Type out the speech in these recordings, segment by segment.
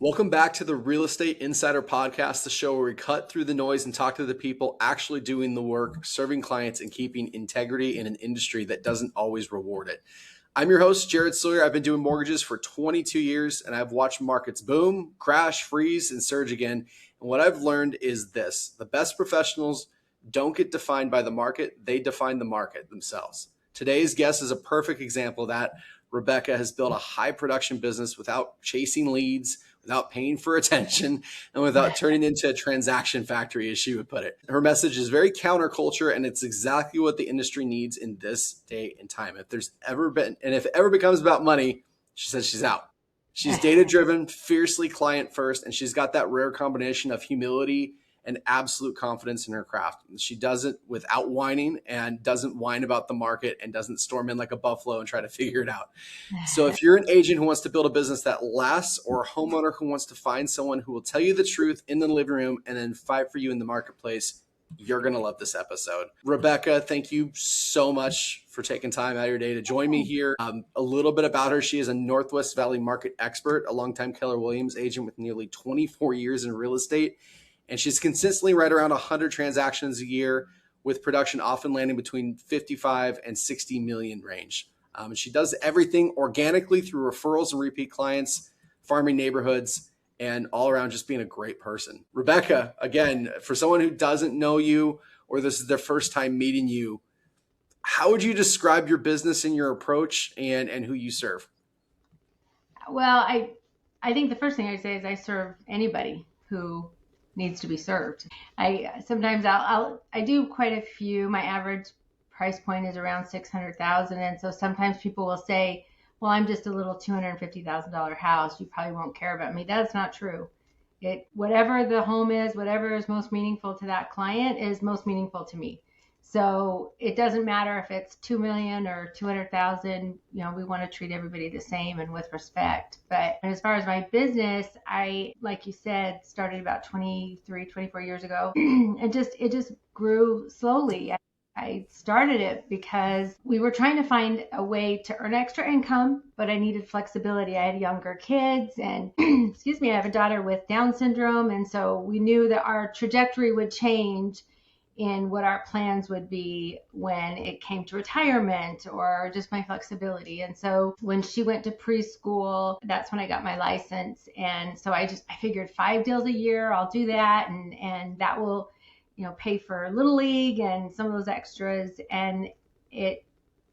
Welcome back to the Real Estate Insider Podcast, the show where we cut through the noise and talk to the people actually doing the work, serving clients, and keeping integrity in an industry that doesn't always reward it. I'm your host, Jared Sawyer. I've been doing mortgages for 22 years, and I've watched markets boom, crash, freeze, and surge again. And what I've learned is this: the best professionals don't get defined by the market, they define the market themselves. Today's guest is a perfect example of that. Rebecca has built a high production business without chasing leads, without paying for attention, and without turning into a transaction factory, as she would put it. Her message is very counterculture, and it's exactly what the industry needs in this day and time. If it ever becomes about money, she says she's out. She's data-driven, fiercely client first, and she's got that rare combination of humility and absolute confidence in her craft. She does it without whining, and doesn't whine about the market, and doesn't storm in like a buffalo and try to figure it out. So if you're an agent who wants to build a business that lasts, or a homeowner who wants to find someone who will tell you the truth in the living room and then fight for you in the marketplace, you're going to love this episode. Rebecca, thank you so much for taking time out of your day to join me here. A little bit about her. She is a Northwest Valley market expert, a longtime Keller Williams agent with nearly 24 years in real estate. And she's consistently right around 100 transactions a year, with production often landing between 55 and 60 million range. And she does everything organically through referrals and repeat clients, farming neighborhoods, and all around just being a great person. Rebecca, again, for someone who doesn't know you, or this is their first time meeting you, how would you describe your business and your approach and who you serve? Well, I think the first thing I'd say is I serve anybody who needs to be served. Sometimes I do quite a few. My average price point is around 600,000, and so sometimes people will say, "Well, I'm just a little $250,000 house. You probably won't care about me." That's not true. Whatever the home is, whatever is most meaningful to that client is most meaningful to me. So it doesn't matter if it's 2 million or 200,000, we want to treat everybody the same and with respect. But as far as my business, I, like you said, started about 24 years ago. And it just grew slowly. I started it because we were trying to find a way to earn extra income, but I needed flexibility. I had younger kids and, excuse me, I have a daughter with Down syndrome. And so we knew that our trajectory would change in what our plans would be when it came to retirement or just my flexibility. And so when she went to preschool, that's when I got my license. And so I figured 5 deals a year, I'll do that. And that will, pay for Little League and some of those extras. And the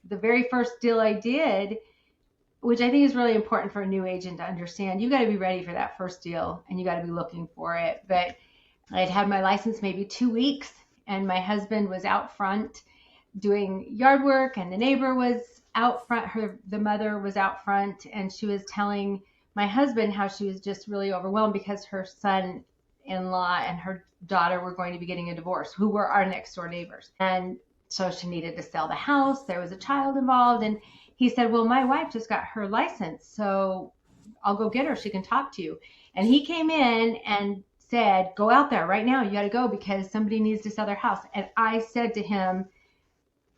very first deal I did, which I think is really important for a new agent to understand, you got to be ready for that first deal and you got to be looking for it. But I'd had my license maybe 2 weeks, and my husband was out front doing yard work, and the neighbor was out front. The mother was out front, and she was telling my husband how she was just really overwhelmed because her son-in-law and her daughter were going to be getting a divorce, who were our next door neighbors. And so she needed to sell the house. There was a child involved. And he said, "Well, my wife just got her license, so I'll go get her. She can talk to you." And he came in and said, "Go out there right now. You got to go because somebody needs to sell their house." And I said to him,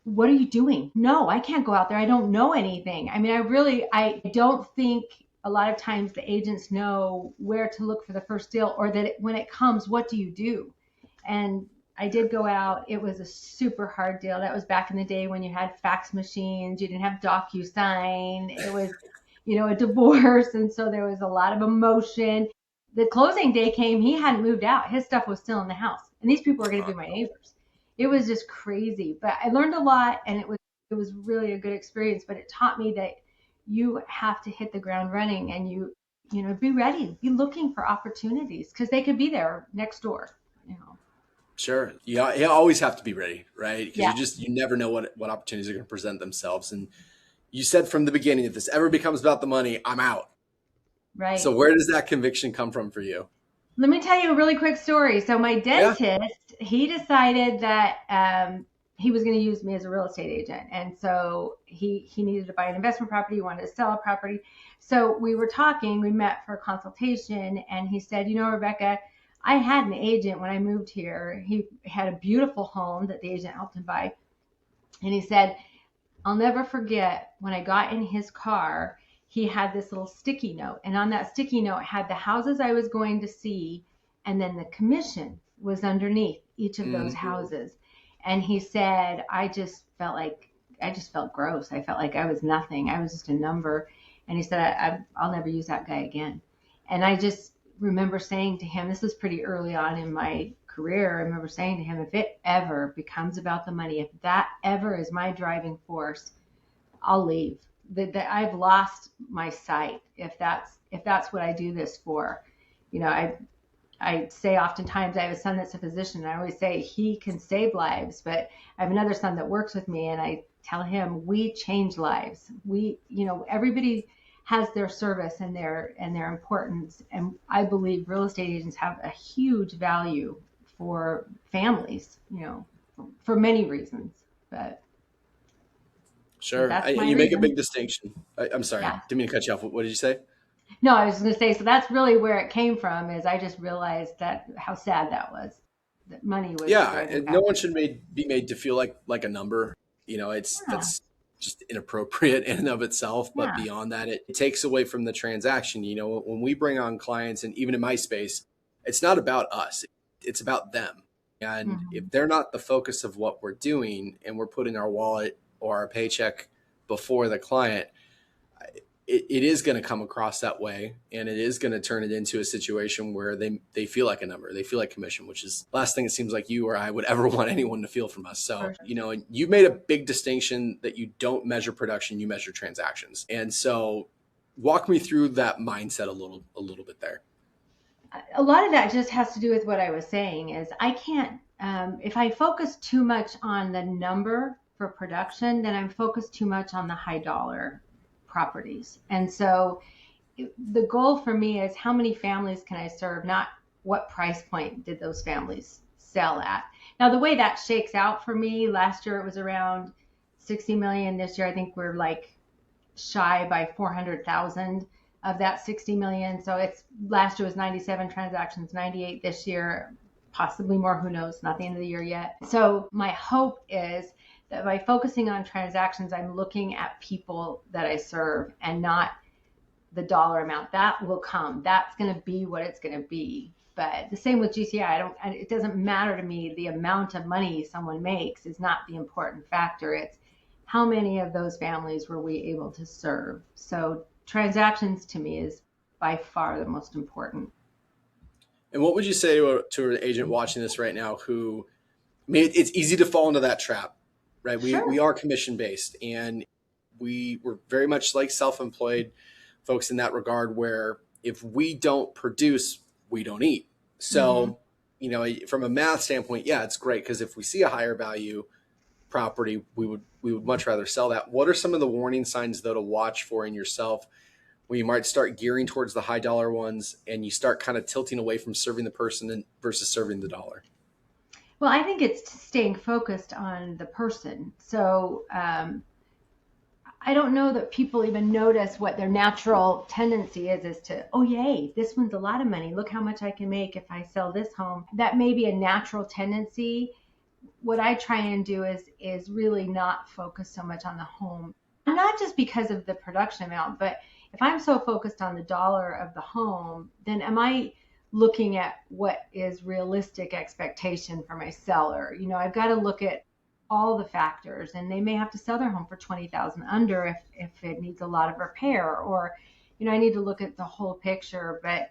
"What are you doing?" "No, I can't go out there. I don't know anything." I mean, I don't think a lot of times the agents know where to look for the first deal, or that when it comes, what do you do? And I did go out. It was a super hard deal. That was back in the day when you had fax machines. You didn't have DocuSign. It was, a divorce. And so there was a lot of emotion. The closing day came, he hadn't moved out. His stuff was still in the house. And these people were going to be my neighbors. It was just crazy. But I learned a lot, and it was really a good experience. But it taught me that you have to hit the ground running, and you be ready, be looking for opportunities, because they could be there next door. Sure. You always have to be ready, right? Because Yeah. you never know what opportunities are going to present themselves. And you said from the beginning, if this ever becomes about the money, I'm out. Right. So where does that conviction come from for you? Let me tell you a really quick story. So my Yeah. dentist, he decided that he was going to use me as a real estate agent. And so he needed to buy an investment property. He wanted to sell a property. So we were talking, we met for a consultation, and he said, "Rebecca, I had an agent when I moved here. He had a beautiful home that the agent helped him buy." And he said, "I'll never forget when I got in his car he had this little sticky note. And on that sticky note had the houses I was going to see, and then the commission was underneath each of those houses. And he said, I just felt gross. I felt like I was nothing. I was just a number. And he said, I'll never use that guy again. And I just remember saying to him, this was pretty early on in my career. I remember saying to him, if it ever becomes about the money, if that ever is my driving force, I'll leave. That I've lost my sight if that's what I do this for. You know, I say oftentimes I have a son that's a physician, and I always say he can save lives, but I have another son that works with me, and I tell him we change lives. Everybody has their service and their importance, and I believe real estate agents have a huge value for families, for many reasons. But Sure. that's my You make a reason. big distinction. I'm sorry, Yeah. didn't mean to cut you off. What did you say? No, I was going to say, so that's really where it came from, is I just realized that how sad that was. That money was the Yeah, driving no one factor. should be made to feel like a number. Yeah. That's just inappropriate in and of itself. But Yeah. beyond that, it takes away from the transaction. When we bring on clients, and even in my space, it's not about us; it's about them. And if Mhm. they're not the focus of what we're doing, and we're putting our wallet or our paycheck before the client, it is going to come across that way, and it is going to turn it into a situation where they feel like a number, they feel like commission, which is the last thing it seems like you or I would ever want anyone to feel from us. So For sure. and you've made a big distinction that you don't measure production, you measure transactions. And so walk me through that mindset a little bit there. A lot of that just has to do with what I was saying is I can't, if I focus too much on the number for production, then I'm focused too much on the high dollar properties. And so the goal for me is how many families can I serve, not what price point did those families sell at. Now, the way that shakes out for me, last year it was around 60 million. This year, I think we're like shy by 400,000 of that 60 million. So it's last year was 97 transactions, 98 this year, possibly more, who knows, not the end of the year yet. So my hope is that by focusing on transactions, I'm looking at people that I serve and not the dollar amount. That will come. That's going to be what it's going to be. But the same with GCI. It doesn't matter to me. The amount of money someone makes is not the important factor. It's how many of those families were we able to serve. So transactions to me is by far the most important. And what would you say to an agent watching this right now who, I mean, it's easy to fall into that trap, right? We Sure. are commission based, and we're very much like self-employed folks in that regard, where if we don't produce, we don't eat. Mm-hmm. So, from a math standpoint, yeah, it's great, because if we see a higher value property, we would much rather sell that. What are some of the warning signs, though, to watch for in yourself when you might start gearing towards the high dollar ones, and you start kind of tilting away from serving the person versus serving the dollar? Well, I think it's staying focused on the person. So I don't know that people even notice what their natural tendency is to, oh, yay, this one's a lot of money. Look how much I can make if I sell this home. That may be a natural tendency. What I try and do is really not focus so much on the home. Not just because of the production amount, but if I'm so focused on the dollar of the home, then am I looking at what is realistic expectation for my seller? I've got to look at all the factors, and they may have to sell their home for 20,000 under if it needs a lot of repair, or I need to look at the whole picture. But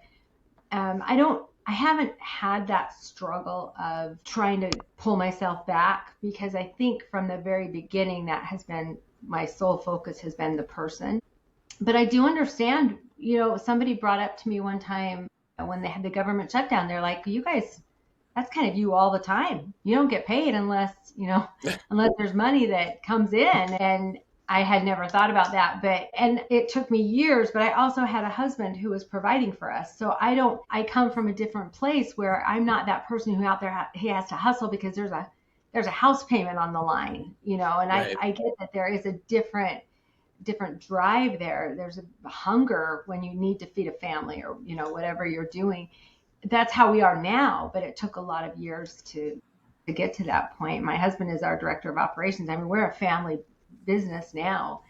I haven't had that struggle of trying to pull myself back, because I think from the very beginning that has been my sole focus, has been the person. But I do understand, somebody brought up to me one time when they had the government shutdown, they're like, you guys, that's kind of you all the time. You don't get paid unless there's money that comes in. And I had never thought about that, and it took me years, but I also had a husband who was providing for us. So I come from a different place where I'm not that person who out there, he has to hustle because there's a house payment on the line, and Right. I get that there is a different drive there. There's a hunger when you need to feed a family, or, whatever you're doing. That's how we are now, but it took a lot of years to get to that point. My husband is our director of operations. I mean, we're a family business now,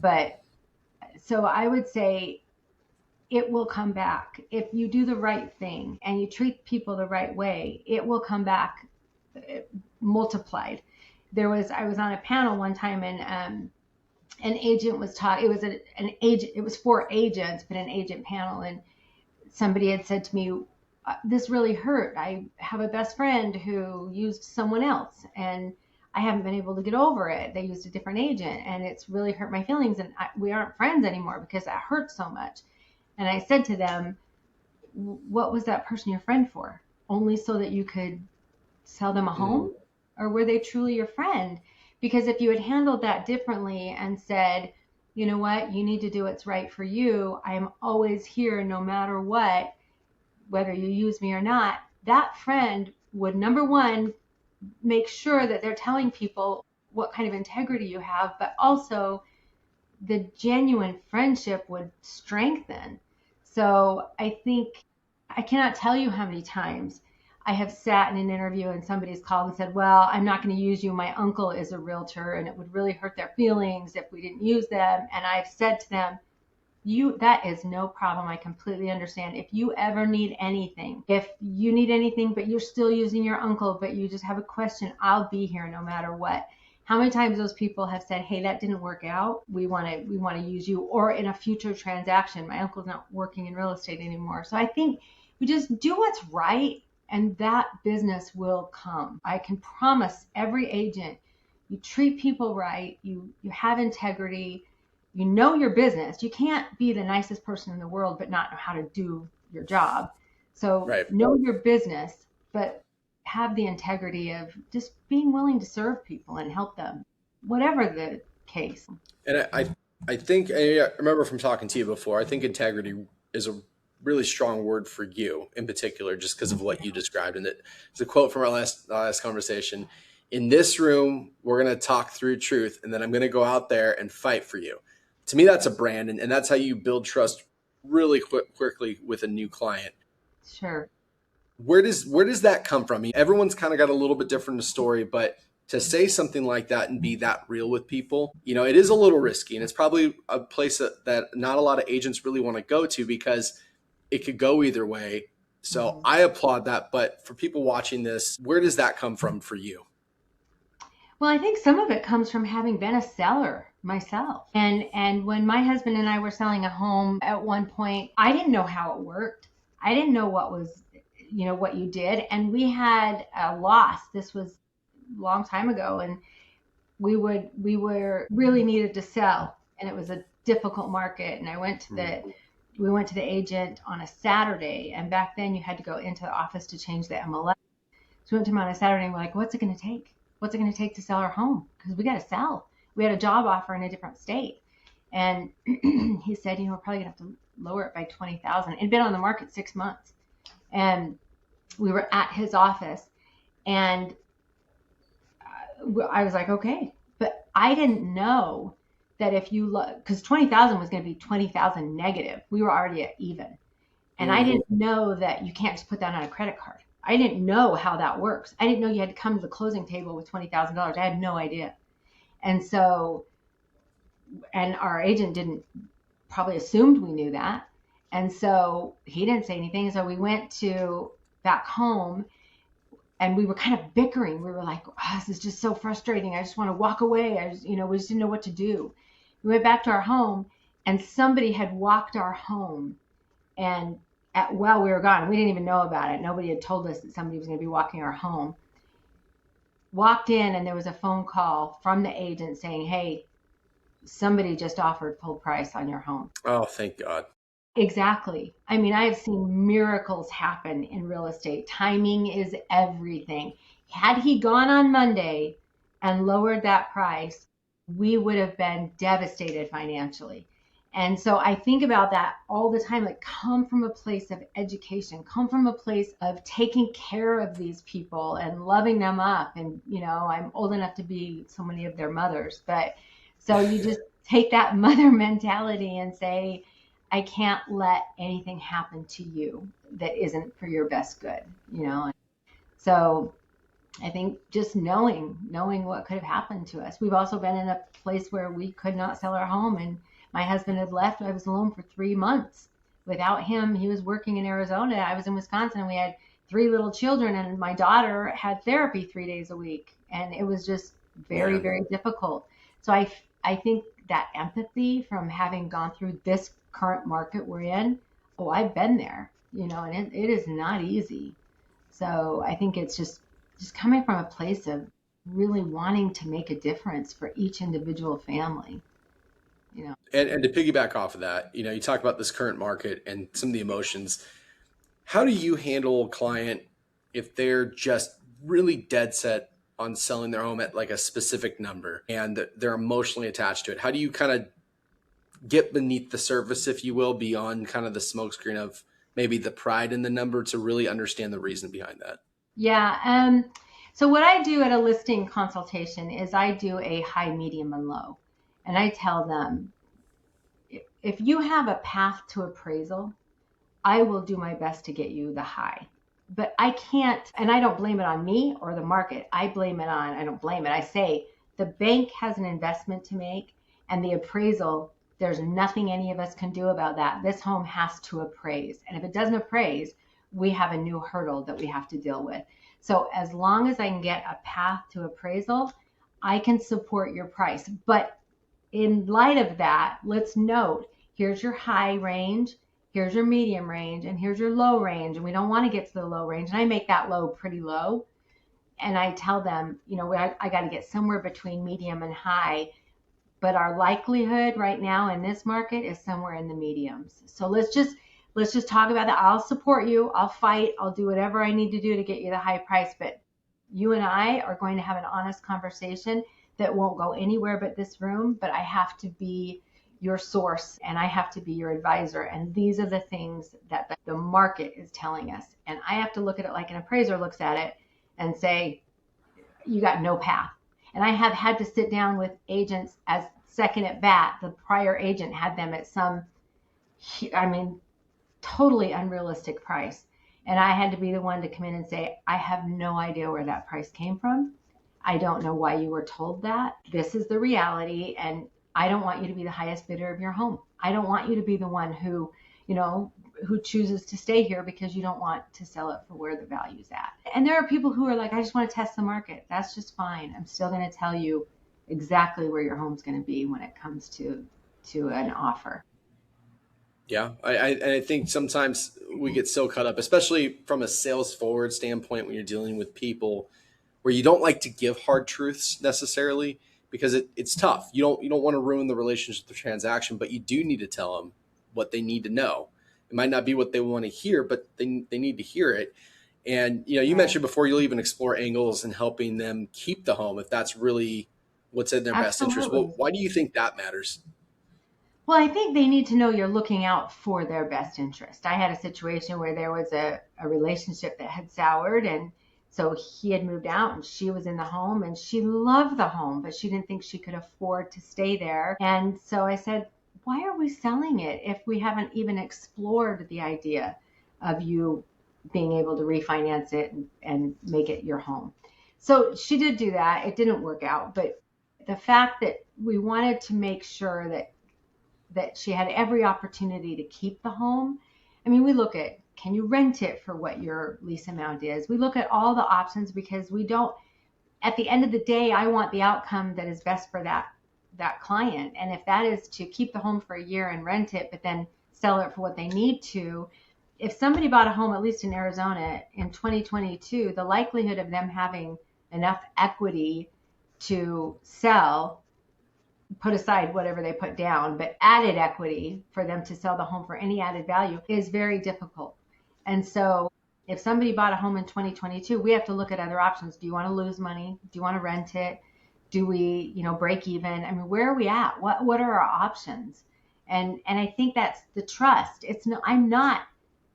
but So I would say it will come back. If you do the right thing and you treat people the right way, it will come back multiplied. I was on a panel one time, and an agent was taught, it was an agent, it was for agents, but an agent panel. And somebody had said to me, this really hurt. I have a best friend who used someone else, and I haven't been able to get over it. They used a different agent, and it's really hurt my feelings. And we aren't friends anymore because that hurt so much. And I said to them, what was that person your friend for? Only so that you could sell them a home? Or were they truly your friend? Because if you had handled that differently and said, you know what, you need to do what's right for you. I'm always here no matter what, whether you use me or not, that friend would, number one, make sure that they're telling people what kind of integrity you have, but also the genuine friendship would strengthen. So I think I cannot tell you how many times I have sat in an interview and somebody's called and said, well, I'm not going to use you. My uncle is a realtor and it would really hurt their feelings if we didn't use them. And I've said to them, that is no problem. I completely understand. If you ever need anything, but you're still using your uncle, but you just have a question, I'll be here no matter what. How many times those people have said, hey, that didn't work out. We want to use you, or in a future transaction, my uncle's not working in real estate anymore. So I think we just do what's right and that business will come. I can promise every agent, you treat people right, you have integrity, you know your business. You can't be the nicest person in the world but not know how to do your job. So Know your business, but have the integrity of just being willing to serve people and help them, whatever the case. And I think, I remember from talking to you before, I think integrity is a really strong word for you in particular, just because of what you described. And it's a quote from our last conversation. In this room, we're going to talk through truth, and then I'm going to go out there and fight for you. To me, that's a brand, and that's how you build trust really quickly with a new client. Sure. Where does that come from? I mean, everyone's kind of got a little bit different story, but to say something like that and be that real with people, it is a little risky, and it's probably a place that not a lot of agents really want to go to because it could go either way. So I applaud that. But for people watching this, where does that come from for you? Well, I think some of it comes from having been a seller myself. And when my husband and I were selling a home at one point, I didn't know how it worked. I didn't know what you did. And we had a loss. This was a long time ago. And we were really needed to sell. And it was a difficult market. And we went to the agent on a Saturday. And back then you had to go into the office to change the MLS. So we went to him on a Saturday and we're like, what's it going to take? What's it going to take to sell our home? Because we got to sell. We had a job offer in a different state. And he said, we're probably going to have to lower it by $20,000. It had been on the market 6 months. And we were at his office. And I was like, okay. But I didn't know that if you look, because 20,000 was going to be 20,000 negative. We were already at even. And I didn't know that you can't just put that on a credit card. I didn't know how that works. I didn't know you had to come to the closing table with $20,000. I had no idea. And our agent probably assumed we knew that. And so he didn't say anything. So we went back home and we were kind of bickering. We were like, this is just so frustrating. I just want to walk away. We just didn't know what to do. We went back to our home and somebody had walked our home and while we were gone, we didn't even know about it. Nobody had told us that somebody was going to be walking our home. Walked in and there was a phone call from the agent saying, hey, somebody just offered full price on your home. Oh, thank God. Exactly. I mean, I have seen miracles happen in real estate. Timing is everything. Had he gone on Monday and lowered that price, we would have been devastated financially. And so I think about that all the time, like come from a place of education, come from a place of taking care of these people and loving them up. And, I'm old enough to be so many of their mothers, but so you just take that mother mentality and say, I can't let anything happen to you that isn't for your best good, So I think just knowing what could have happened to us. We've also been in a place where we could not sell our home, and My husband had left. I was alone for 3 months. Without him, he was working in Arizona. I was in Wisconsin, and we had three little children, and my daughter had therapy 3 days a week. And it was just very, Man. very difficult. So I think that empathy from having gone through this current market we're in, oh, I've been there, and it is not easy. So I think it's just coming from a place of really wanting to make a difference for each individual family, you know. And to piggyback off of that, you talk about this current market and some of the emotions. How do you handle a client if they're just really dead set on selling their home at like a specific number and they're emotionally attached to it? How do you kind of get beneath the surface, if you will, beyond kind of the smokescreen of maybe the pride in the number to really understand the reason behind that? Yeah. So what I do at a listing consultation is I do a high, medium, and low. And I tell them, if you have a path to appraisal, I will do my best to get you the high. But I can't, and I don't blame it on me or the market. I don't blame it. I say the bank has an investment to make, and the appraisal, there's nothing any of us can do about that. This home has to appraise. And if it doesn't appraise, we have a new hurdle that we have to deal with. So as long as I can get a path to appraisal, I can support your price. But in light of that, let's note, here's your high range, here's your medium range, and here's your low range. And we don't want to get to the low range. And I make that low pretty low. And I tell them, I got to get somewhere between medium and high. But our likelihood right now in this market is somewhere in the mediums. So let's just talk about that. I'll support you. I'll fight. I'll do whatever I need to do to get you the high price. But you and I are going to have an honest conversation that won't go anywhere but this room. But I have to be your source and I have to be your advisor. And these are the things that the market is telling us. And I have to look at it like an appraiser looks at it and say, you got no path. And I have had to sit down with agents as second at bat. The prior agent had them at some, I mean, totally unrealistic price. And I had to be the one to come in and say, I have no idea where that price came from. I don't know why you were told that. This is the reality. And I don't want you to be the highest bidder of your home. I don't want you to be the one who chooses to stay here because you don't want to sell it for where the value's at. And there are people who are like, I just want to test the market. That's just fine. I'm still going to tell you exactly where your home's going to be when it comes to an offer. Yeah, I think sometimes we get so caught up, especially from a sales forward standpoint, when you're dealing with people where you don't like to give hard truths necessarily because it's tough. You don't want to ruin the relationship, the transaction, but you do need to tell them what they need to know. It might not be what they want to hear, but they need to hear it. And you Right. mentioned before you'll even explore angles and helping them keep the home if that's really what's in their best interest. Well, Absolutely. why do you think that matters? Well, I think they need to know you're looking out for their best interest. I had a situation where there was a relationship that had soured, and so he had moved out and she was in the home and she loved the home, but she didn't think she could afford to stay there. And so I said, why are we selling it if we haven't even explored the idea of you being able to refinance it and make it your home? So she did do that. It didn't work out, but the fact that we wanted to make sure that she had every opportunity to keep the home. I mean, we look at, can you rent it for what your lease amount is? We look at all the options because we don't, at the end of the day, I want the outcome that is best for that client. And if that is to keep the home for a year and rent it, but then sell it for what they need to, if somebody bought a home, at least in Arizona in 2022, the likelihood of them having enough equity to sell, put aside whatever they put down, but added equity for them to sell the home for any added value is very difficult. And so if somebody bought a home in 2022, we have to look at other options. Do you want to lose money? Do you want to rent it? Do we, break even? I mean, where are we at? What are our options? And I think that's the trust. I'm not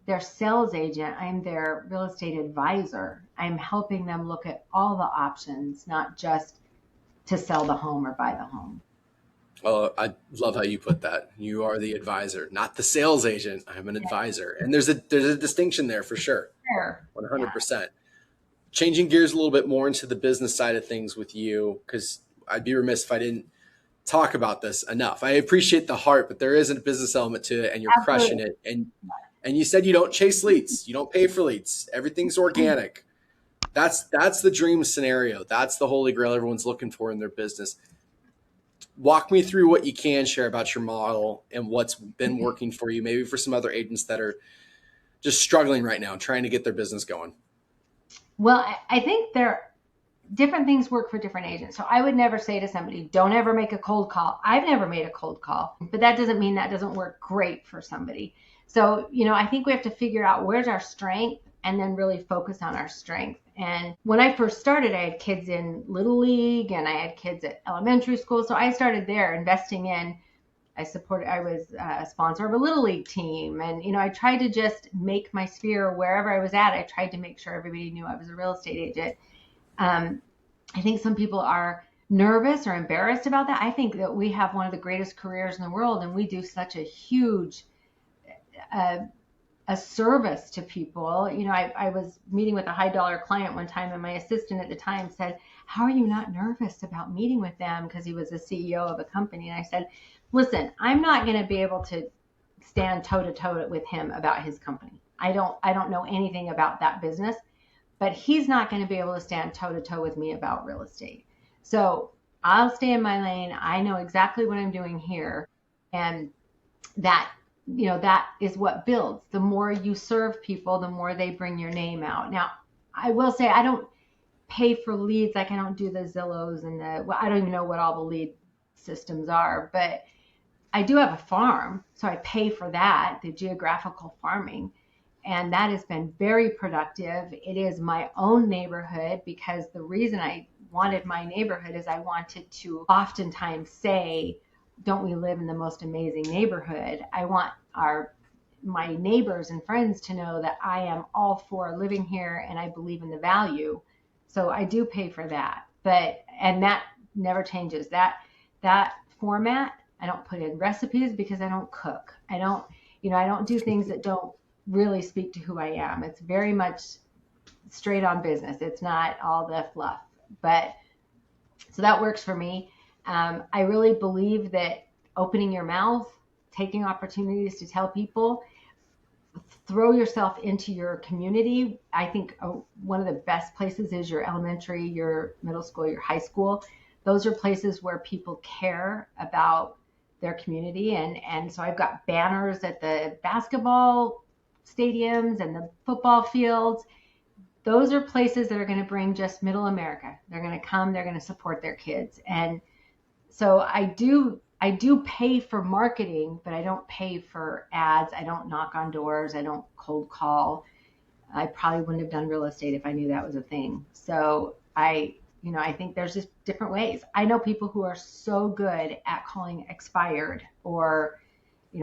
their sales agent. I'm their real estate advisor. I'm helping them look at all the options, not just to sell the home or buy the home. Oh, I love how you put that. You are the advisor, not the sales agent. I'm an Yeah, advisor. And there's a distinction there for sure. fair. Yeah. 100%. Changing gears a little bit more into the business side of things with you, because I'd be remiss if I didn't talk about this enough. I appreciate the heart, but there is a business element to it, and you're crushing Absolutely. it. And you said you don't chase leads, you don't pay for leads. Everything's organic. That's the dream scenario. That's the holy grail everyone's looking for in their business. Walk me through what you can share about your model and what's been working for you, maybe for some other agents that are just struggling right now, trying to get their business going. Well, I think different things work for different agents. So I would never say to somebody, don't ever make a cold call. I've never made a cold call, but that doesn't mean that doesn't work great for somebody. So, I think we have to figure out where's our strength and then really focus on our strength. And when I first started, I had kids in Little League and I had kids at elementary school. So I started there investing in, I was a sponsor of a Little League team. And, I tried to just make my sphere wherever I was at. I tried to make sure everybody knew I was a real estate agent. I think some people are nervous or embarrassed about that. I think that we have one of the greatest careers in the world, and we do such a huge a service to people. I was meeting with a high dollar client one time, and my assistant at the time said, how are you not nervous about meeting with them? Because he was the CEO of a company. And I said, listen, I'm not going to be able to stand toe to toe with him about his company. I don't know anything about that business. But he's not going to be able to stand toe to toe with me about real estate. So I'll stay in my lane. I know exactly what I'm doing here. And that is what builds. The more you serve people, the more they bring your name out. Now, I will say I don't pay for leads. Like I don't do the Zillows and I don't even know what all the lead systems are, but I do have a farm. So I pay for that, the geographical farming. And that has been very productive. It is my own neighborhood because the reason I wanted my neighborhood is I wanted to oftentimes say, don't we live in the most amazing neighborhood? I want my neighbors and friends to know that I am all for living here and I believe in the value. So I do pay for that. And that never changes. That format, I don't put in recipes because I don't cook. I don't do things that don't really speak to who I am. It's very much straight on business. It's not all the fluff, but so that works for me. I really believe that opening your mouth, taking opportunities to tell people, throw yourself into your community. I think one of the best places is your elementary, your middle school, your high school. Those are places where people care about their community. And so I've got banners at the basketball stadiums and the football fields. Those are places that are going to bring just middle America. They're going to come, they're going to support their kids. And so I do pay for marketing, but I don't pay for ads. I don't knock on doors. I don't cold call. I probably wouldn't have done real estate if I knew that was a thing. So I think there's just different ways. I know people who are so good at calling expired or,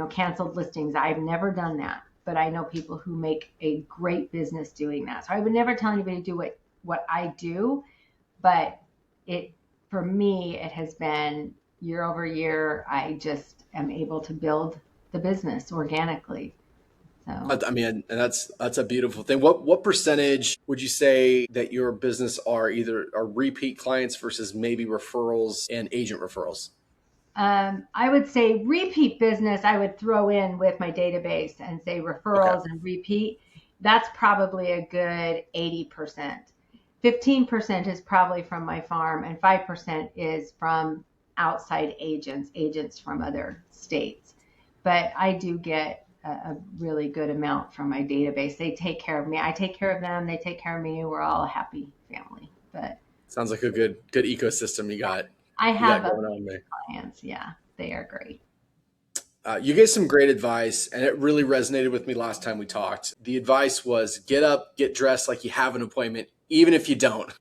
canceled listings. I've never done that. But I know people who make a great business doing that. So I would never tell anybody to do what I do, but for me, it has been year over year. I just am able to build the business organically. So I mean, and that's a beautiful thing. What percentage would you say that your business are repeat clients versus maybe referrals and agent referrals? I would say repeat business, I would throw in with my database and say referrals and repeat. That's probably a good 80%. 15% is probably from my farm and 5% is from outside agents from other states. But I do get a really good amount from my database. They take care of me. I take care of them. They take care of me. We're all a happy family. But sounds like a good ecosystem you got. I have going on there. Clients. Yeah, they are great. You gave some great advice, and it really resonated with me last time we talked. The advice was get up, get dressed like you have an appointment, even if you don't.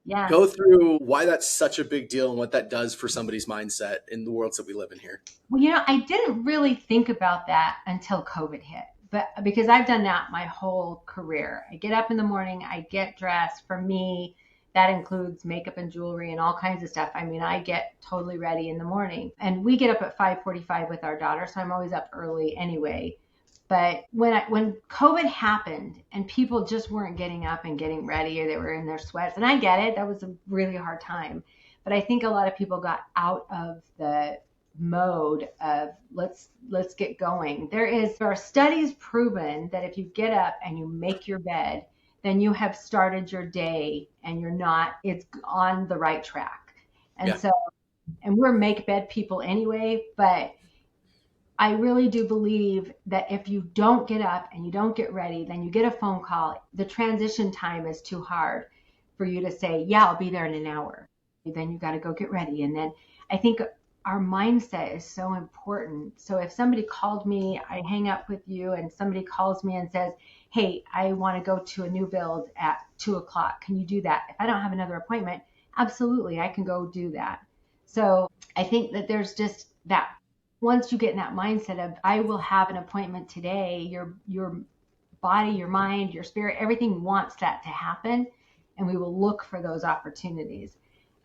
Yeah. Go through why that's such a big deal and what that does for somebody's mindset in the worlds that we live in here. Well, I didn't really think about that until COVID hit, but because I've done that my whole career. I get up in the morning, I get dressed. For me, that includes makeup and jewelry and all kinds of stuff. I mean, I get totally ready in the morning. And we get up at 5:45 with our daughter, so I'm always up early anyway. But when COVID happened and people just weren't getting up and getting ready, or they were in their sweats, and I get it, that was a really hard time. But I think a lot of people got out of the mode of let's get going. There are studies proven that if you get up and you make your bed, then you have started your day and it's on the right track. And Yeah. so, and we're make bed people anyway, but I really do believe that if you don't get up and you don't get ready, then you get a phone call. The transition time is too hard for you to say, yeah, I'll be there in an hour. Then you got to go get ready. And then I think our mindset is so important. So if somebody called me, I hang up with you, and somebody calls me and says, hey, I want to go to a new build at 2 o'clock. Can you do that? If I don't have another appointment, absolutely, I can go do that. So I think that there's just that once you get in that mindset of I will have an appointment today, your body, your mind, your spirit, everything wants that to happen, and we will look for those opportunities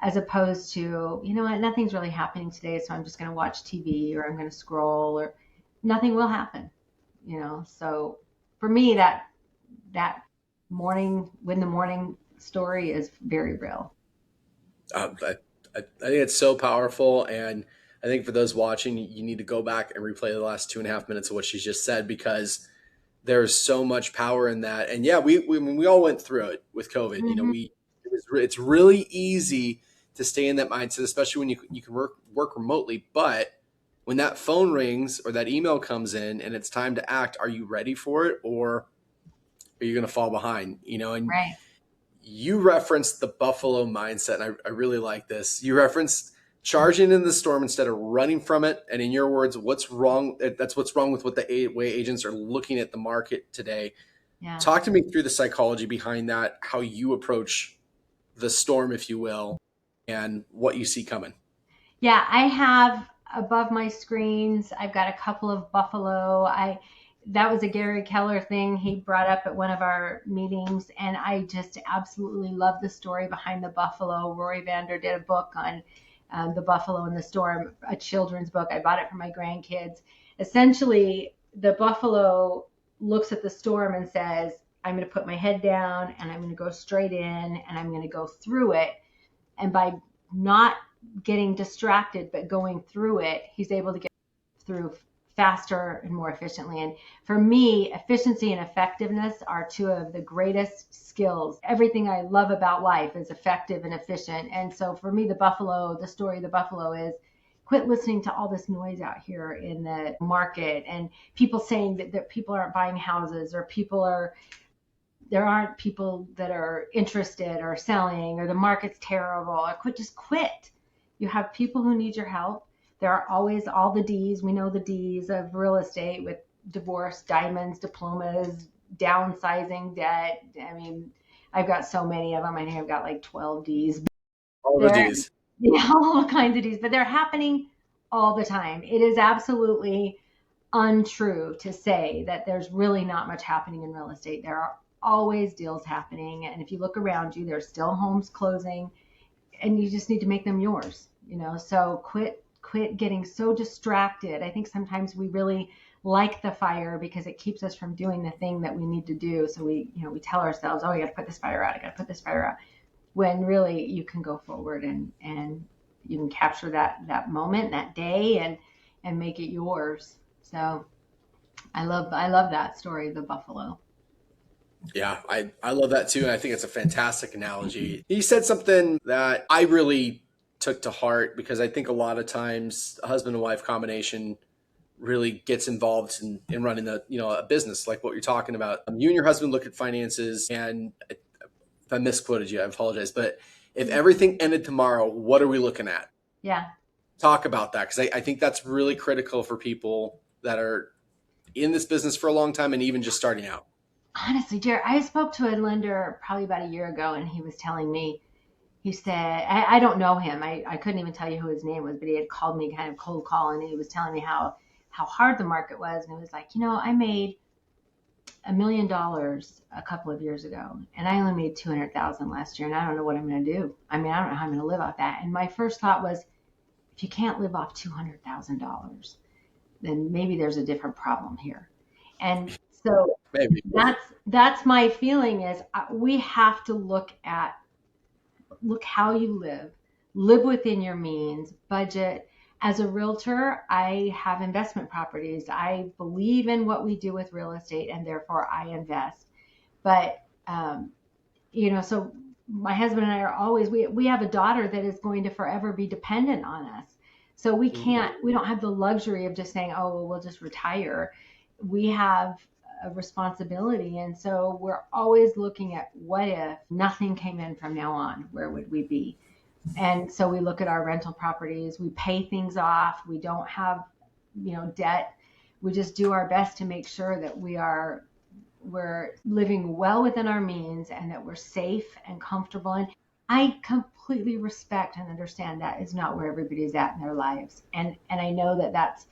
as opposed to, you know what, nothing's really happening today, so I'm just going to watch TV or I'm going to scroll or nothing will happen, you know. So for me that morning when the morning story is very real. I think it's so powerful. And I think for those watching, you need to go back and replay the last 2.5 minutes of what she's just said, because there's so much power in that. And yeah, we all went through it with COVID. You know, Mm-hmm. it's really easy to stay in that mindset, especially when you can work remotely. But when that phone rings or that email comes in and it's time to act, are you ready for it, or are you going to fall behind? You know, and Right. you referenced the buffalo mindset, and I really like this. You referenced charging in the storm instead of running from it. And in your words, what's wrong? That's what's wrong with what the way agents are looking at the market today. Yeah. Talk to me through the psychology behind that, how you approach the storm, if you will, and what you see coming. Yeah, I have above my screens, I've got a couple of buffalo. I That was a Gary Keller thing he brought up at one of our meetings, and I just absolutely love the story behind the buffalo. Rory Vander did a book on the buffalo in the storm, a children's book. I bought it for my grandkids. Essentially, the buffalo looks at the storm and says, I'm going to put my head down and I'm going to go straight in and I'm going to go through it. And by not getting distracted but going through it, he's able to get through faster and more efficiently. And for me, efficiency and effectiveness are two of the greatest skills. Everything I love about life is effective and efficient. And so for me, the story of the buffalo is quit listening to all this noise out here in the market and people saying that people aren't buying houses or there aren't people that are interested or selling or the market's terrible or just quit. You have people who need your help. There are always all the D's. We know the D's of real estate with divorce, diamonds, diplomas, downsizing, debt. I mean, I've got so many of them. I think I've got like 12 D's. All the They're D's. all kinds of D's, but they're happening all the time. It is absolutely untrue to say that there's really not much happening in real estate. There are always deals happening. And if you look around you, there's still homes closing and you just need to make them yours, you know? So quit getting so distracted. I think sometimes we really like the fire because it keeps us from doing the thing that we need to do. So we tell ourselves, oh, I got to put this fire out. I got to put this fire out. When really you can go forward and you can capture that moment, that day and make it yours. So I love that story, the buffalo. Yeah, I love that too. And I think it's a fantastic analogy. You said something that I really took to heart, because I think a lot of times a husband and wife combination really gets involved in running a business like what you're talking about. You and your husband look at finances, and if I misquoted you, I apologize. But if everything ended tomorrow, what are we looking at? Yeah. Talk about that, because I think that's really critical for people that are in this business for a long time and even just starting out. Honestly, Jared, I spoke to a lender probably about a year ago, and he was telling me, he said, I don't know him. I couldn't even tell you who his name was, but he had called me kind of cold call, and he was telling me how hard the market was. And he was like, I made $1 million a couple of years ago, and I only made 200,000 last year, and I don't know what I'm going to do. I mean, I don't know how I'm going to live off that. And my first thought was, if you can't live off $200,000, then maybe there's a different problem here. And so Maybe. that's my feeling is we have to look how you live, live within your means, budget. As a realtor, I have investment properties. I believe in what we do with real estate, and therefore I invest. But so my husband and I are always, we have a daughter that is going to forever be dependent on us. So we don't have the luxury of just saying, oh, well, we'll just retire. We have a responsibility. And so we're always looking at what if nothing came in from now on, where would we be? And so we look at our rental properties, we pay things off, we don't have, debt. We just do our best to make sure that we're living well within our means and that we're safe and comfortable. And I completely respect and understand that is not where everybody's at in their lives. And I know that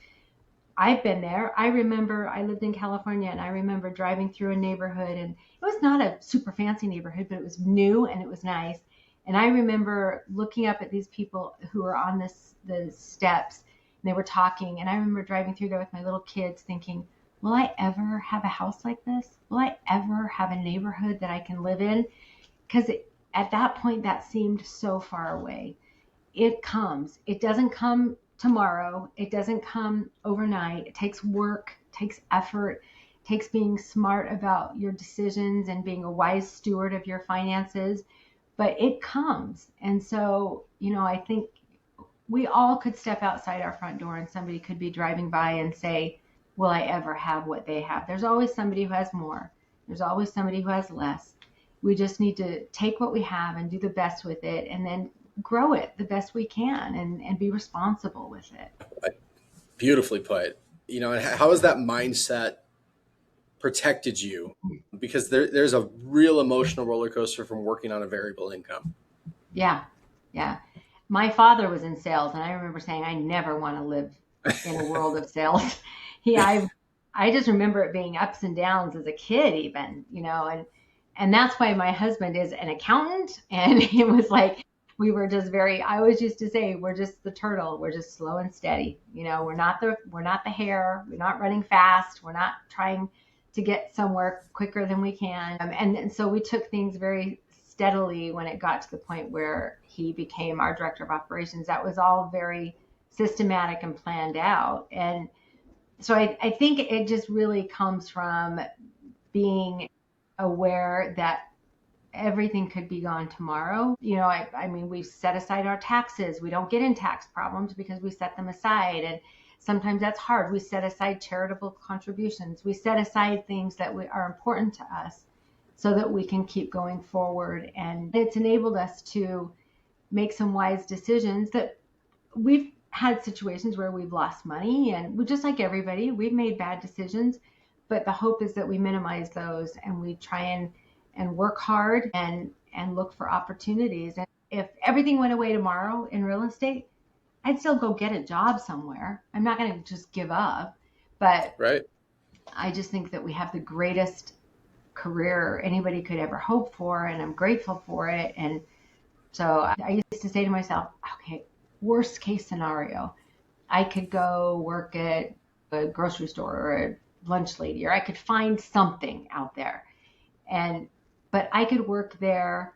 I've been there. I remember I lived in California, and I remember driving through a neighborhood, and it was not a super fancy neighborhood, but it was new and it was nice. And I remember looking up at these people who were on the steps, and they were talking. And I remember driving through there with my little kids thinking, will I ever have a house like this? Will I ever have a neighborhood that I can live in? Because at that point, that seemed so far away. It comes. It doesn't come tomorrow. It doesn't come overnight. It takes work, takes effort, takes being smart about your decisions and being a wise steward of your finances. But it comes. And so, I think we all could step outside our front door and somebody could be driving by and say, will I ever have what they have? There's always somebody who has more. There's always somebody who has less. We just need to take what we have and do the best with it, and then grow it the best we can, and be responsible with it. Beautifully put. And how has that mindset protected you? Because there's a real emotional roller coaster from working on a variable income. Yeah. Yeah. My father was in sales, and I remember saying, I never want to live in a world of sales. I just remember it being ups and downs as a kid, even, and that's why my husband is an accountant. And it was like, we were just I always used to say, we're just the turtle. We're just slow and steady. We're not the hare. We're not running fast. We're not trying to get somewhere quicker than we can. And so we took things very steadily when it got to the point where he became our director of operations. That was all very systematic and planned out. And so I think it just really comes from being aware that everything could be gone tomorrow. I mean, we set aside our taxes. We don't get in tax problems because we set them aside. And sometimes that's hard. We set aside charitable contributions. We set aside things that are important to us so that we can keep going forward. And it's enabled us to make some wise decisions. That we've had situations where we've lost money, and just like everybody, we've made bad decisions. But the hope is that we minimize those, and we try and work hard and look for opportunities. And if everything went away tomorrow in real estate, I'd still go get a job somewhere. I'm not going to just give up. But right. I just think that we have the greatest career anybody could ever hope for, and I'm grateful for it. And so I used to say to myself, okay, worst case scenario, I could go work at a grocery store or a lunch lady, or I could find something out there. But I could work there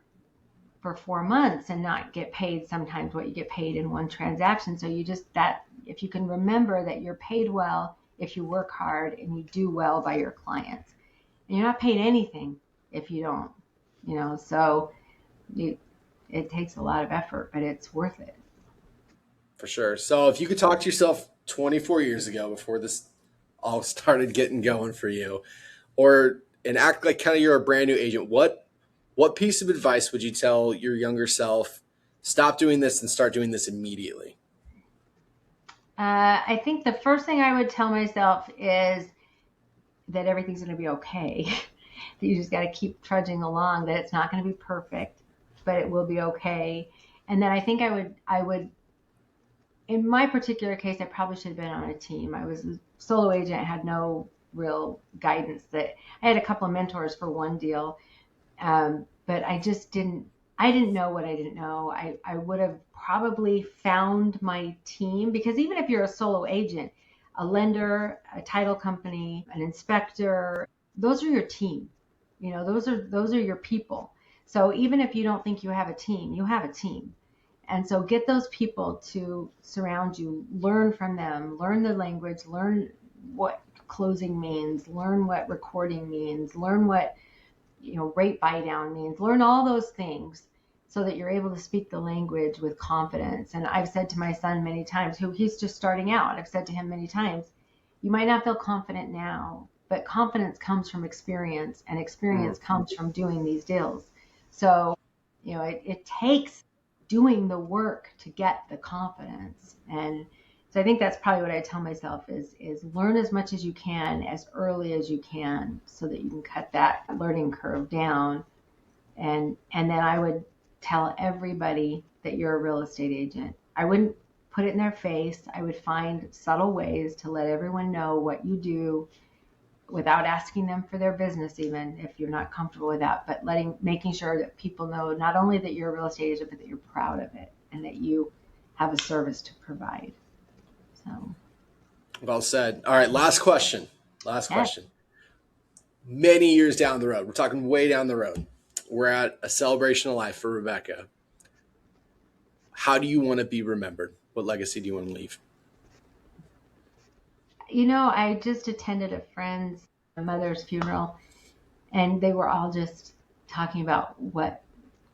for 4 months and not get paid sometimes what you get paid in one transaction. So if you can remember that you're paid well if you work hard and you do well by your clients, and you're not paid anything if you don't, so it takes a lot of effort, but it's worth it. For sure. So if you could talk to yourself 24 years ago, before this all started getting going for you, and act like kind of you're a brand new agent, what piece of advice would you tell your younger self? Stop doing this and start doing this immediately. I think the first thing I would tell myself is that everything's going to be okay. That you just got to keep trudging along, that it's not going to be perfect, but it will be okay. And then I think I would, in my particular case, I probably should have been on a team. I was a solo agent, had no real guidance. That I had a couple of mentors for one deal, but I didn't know what I didn't know. I would have probably found my team, because even if you're a solo agent, a lender, a title company, an inspector, those are your team. Those are your people. So even if you don't think you have a team, you have a team. And so get those people to surround you, learn from them, learn the language, learn what closing means, learn what recording means, learn what, rate buy down means, learn all those things so that you're able to speak the language with confidence. And I've said to my son many times, who he's just starting out, I've said to him many times, you might not feel confident now, but confidence comes from experience, and experience comes from doing these deals. So, it takes doing the work to get the confidence. And so I think that's probably what I tell myself is learn as much as you can as early as you can so that you can cut that learning curve down. And then I would tell everybody that you're a real estate agent. I wouldn't put it in their face. I would find subtle ways to let everyone know what you do without asking them for their business, even if you're not comfortable with that, but making sure that people know not only that you're a real estate agent, but that you're proud of it and that you have a service to provide. So. Well said. All right. Last question. Yes. Many years down the road, we're talking way down the road, we're at a celebration of life for Rebecca. How do you want to be remembered? What legacy do you want to leave? I just attended a friend's mother's funeral, and they were all just talking about what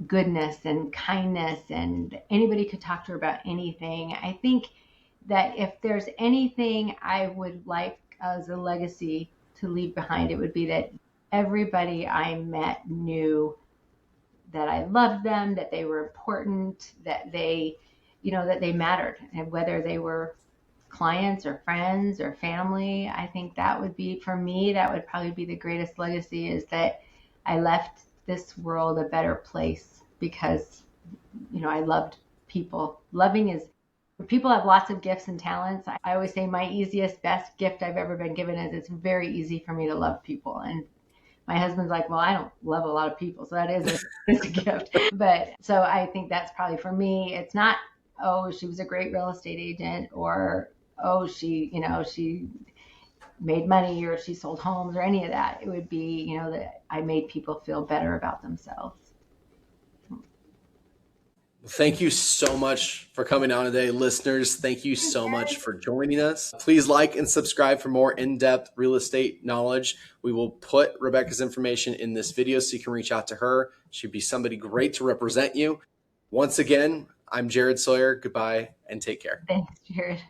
goodness and kindness, and anybody could talk to her about anything. I think that if there's anything I would like as a legacy to leave behind, it would be that everybody I met knew that I loved them, that they were important, that they mattered, and whether they were clients or friends or family. I think that would be, for me, that would probably be the greatest legacy, is that I left this world a better place because, I loved people. People have lots of gifts and talents. I always say my easiest, best gift I've ever been given is it's very easy for me to love people. And my husband's like, well, I don't love a lot of people, so that is a gift. But so I think that's probably, for me, it's not, oh, she was a great real estate agent, or, oh, she made money, or she sold homes, or any of that. It would be, that I made people feel better about themselves. Thank you so much for coming on today. Listeners, thank you so much for joining us. Please like and subscribe for more in-depth real estate knowledge. We will put Rebecca's information in this video so you can reach out to her. She'd be somebody great to represent you. Once again, I'm Jared Sawyer. Goodbye and take care. Thanks, Jared.